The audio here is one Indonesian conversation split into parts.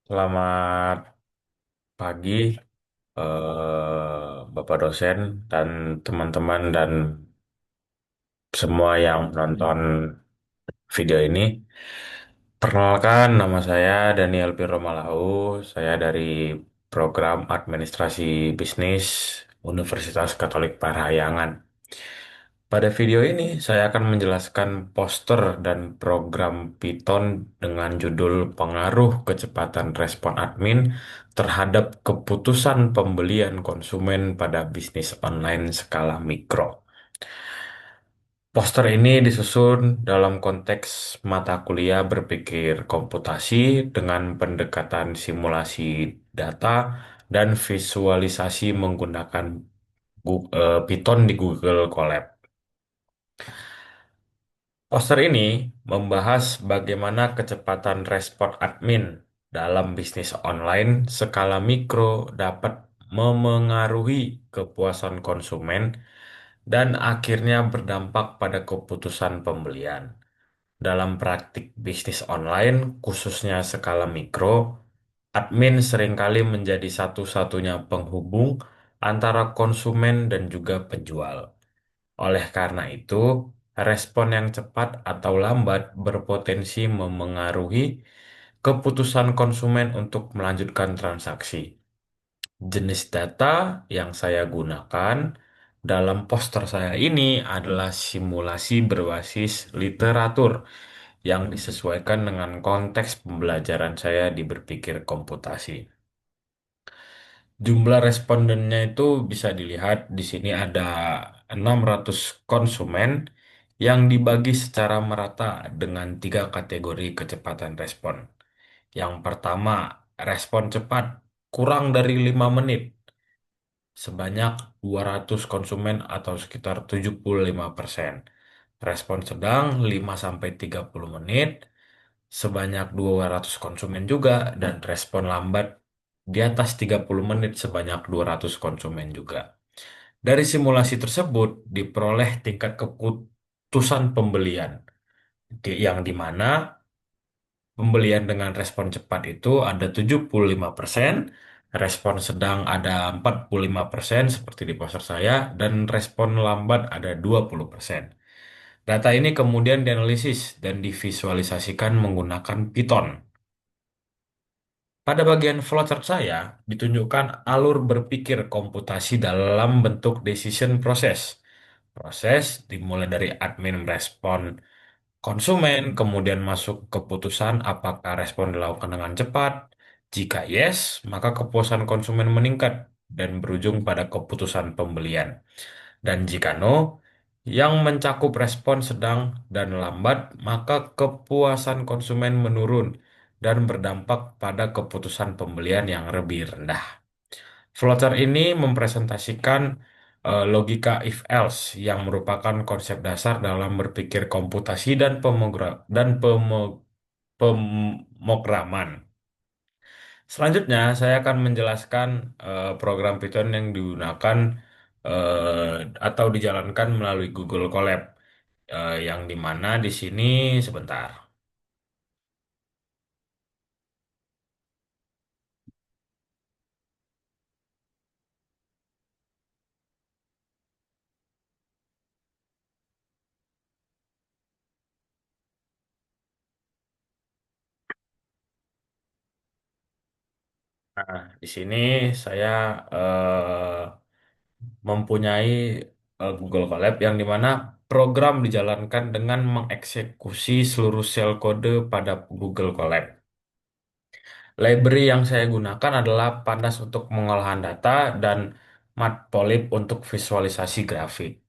Selamat pagi, Bapak dosen dan teman-teman dan semua yang menonton video ini. Perkenalkan, nama saya Daniel Piromalahu. Saya dari program Administrasi Bisnis Universitas Katolik Parahyangan. Pada video ini, saya akan menjelaskan poster dan program Python dengan judul Pengaruh Kecepatan Respon Admin terhadap Keputusan Pembelian Konsumen pada Bisnis Online Skala Mikro. Poster ini disusun dalam konteks mata kuliah berpikir komputasi dengan pendekatan simulasi data dan visualisasi menggunakan Python di Google Colab. Poster ini membahas bagaimana kecepatan respon admin dalam bisnis online skala mikro dapat memengaruhi kepuasan konsumen dan akhirnya berdampak pada keputusan pembelian. Dalam praktik bisnis online, khususnya skala mikro, admin seringkali menjadi satu-satunya penghubung antara konsumen dan juga penjual. Oleh karena itu, respon yang cepat atau lambat berpotensi memengaruhi keputusan konsumen untuk melanjutkan transaksi. Jenis data yang saya gunakan dalam poster saya ini adalah simulasi berbasis literatur yang disesuaikan dengan konteks pembelajaran saya di berpikir komputasi. Jumlah respondennya itu bisa dilihat di sini ada 600 konsumen yang dibagi secara merata dengan tiga kategori kecepatan respon. Yang pertama, respon cepat kurang dari 5 menit sebanyak 200 konsumen atau sekitar 75%. Respon sedang 5-30 menit sebanyak 200 konsumen juga dan respon lambat di atas 30 menit sebanyak 200 konsumen juga. Dari simulasi tersebut diperoleh tingkat keputusan pembelian yang dimana pembelian dengan respon cepat itu ada 75%, respon sedang ada 45% seperti di poster saya dan respon lambat ada 20%. Data ini kemudian dianalisis dan divisualisasikan menggunakan Python. Pada bagian flowchart saya, ditunjukkan alur berpikir komputasi dalam bentuk decision process. Proses dimulai dari admin respon konsumen, kemudian masuk keputusan apakah respon dilakukan dengan cepat. Jika yes, maka kepuasan konsumen meningkat dan berujung pada keputusan pembelian. Dan jika no, yang mencakup respon sedang dan lambat, maka kepuasan konsumen menurun dan berdampak pada keputusan pembelian yang lebih rendah. Flowchart ini mempresentasikan logika if-else yang merupakan konsep dasar dalam berpikir komputasi dan pemrograman. Selanjutnya, saya akan menjelaskan program Python yang digunakan atau dijalankan melalui Google Colab, yang dimana di sini sebentar. Nah, di sini saya mempunyai Google Colab yang dimana program dijalankan dengan mengeksekusi seluruh sel kode pada Google Colab. Library yang saya gunakan adalah Pandas untuk pengolahan data dan Matplotlib untuk visualisasi grafik.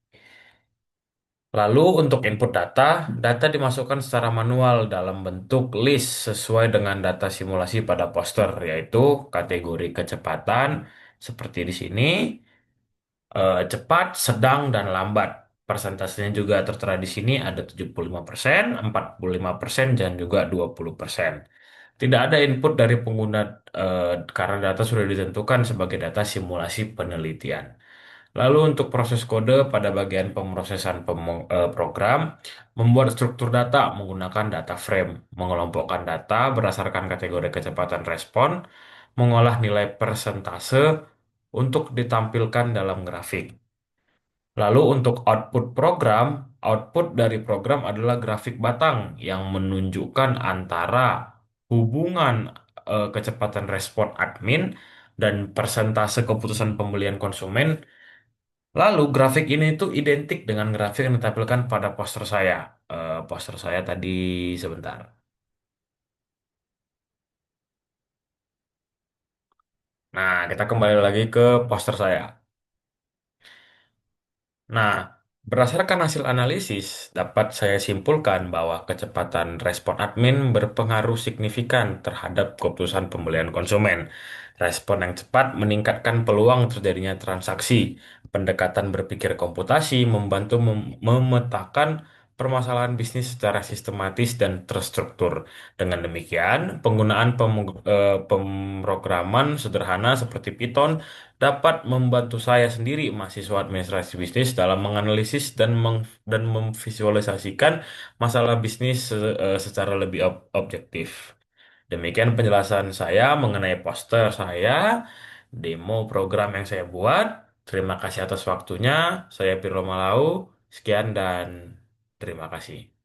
Lalu untuk input data, data dimasukkan secara manual dalam bentuk list sesuai dengan data simulasi pada poster, yaitu kategori kecepatan seperti di sini, cepat, sedang, dan lambat. Persentasenya juga tertera di sini ada 75%, 45%, dan juga 20%. Tidak ada input dari pengguna karena data sudah ditentukan sebagai data simulasi penelitian. Lalu untuk proses kode pada bagian pemrosesan program, membuat struktur data menggunakan data frame, mengelompokkan data berdasarkan kategori kecepatan respon, mengolah nilai persentase untuk ditampilkan dalam grafik. Lalu untuk output program, output dari program adalah grafik batang yang menunjukkan antara hubungan kecepatan respon admin dan persentase keputusan pembelian konsumen. Lalu grafik ini itu identik dengan grafik yang ditampilkan pada poster saya. Poster saya tadi sebentar. Nah, kita kembali lagi ke poster saya. Nah, berdasarkan hasil analisis, dapat saya simpulkan bahwa kecepatan respon admin berpengaruh signifikan terhadap keputusan pembelian konsumen. Respon yang cepat meningkatkan peluang terjadinya transaksi. Pendekatan berpikir komputasi membantu memetakan permasalahan bisnis secara sistematis dan terstruktur. Dengan demikian, penggunaan pemrograman sederhana seperti Python dapat membantu saya sendiri, mahasiswa administrasi bisnis, dalam menganalisis dan memvisualisasikan masalah bisnis secara lebih objektif. Demikian penjelasan saya mengenai poster saya, demo program yang saya buat. Terima kasih atas waktunya. Saya Pirlo Malau. Sekian dan terima kasih.